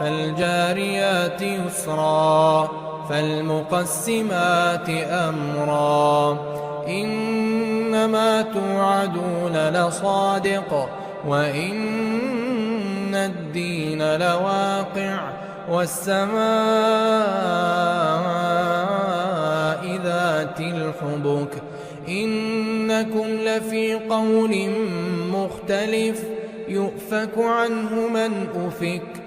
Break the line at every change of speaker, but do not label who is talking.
فالجاريات يسرا فالمقسمات أمرا إنما توعدون لصادق وإن الدين لواقع والسماء ذات الحبك إنكم لفي قول مختلف يؤفك عنه من أفك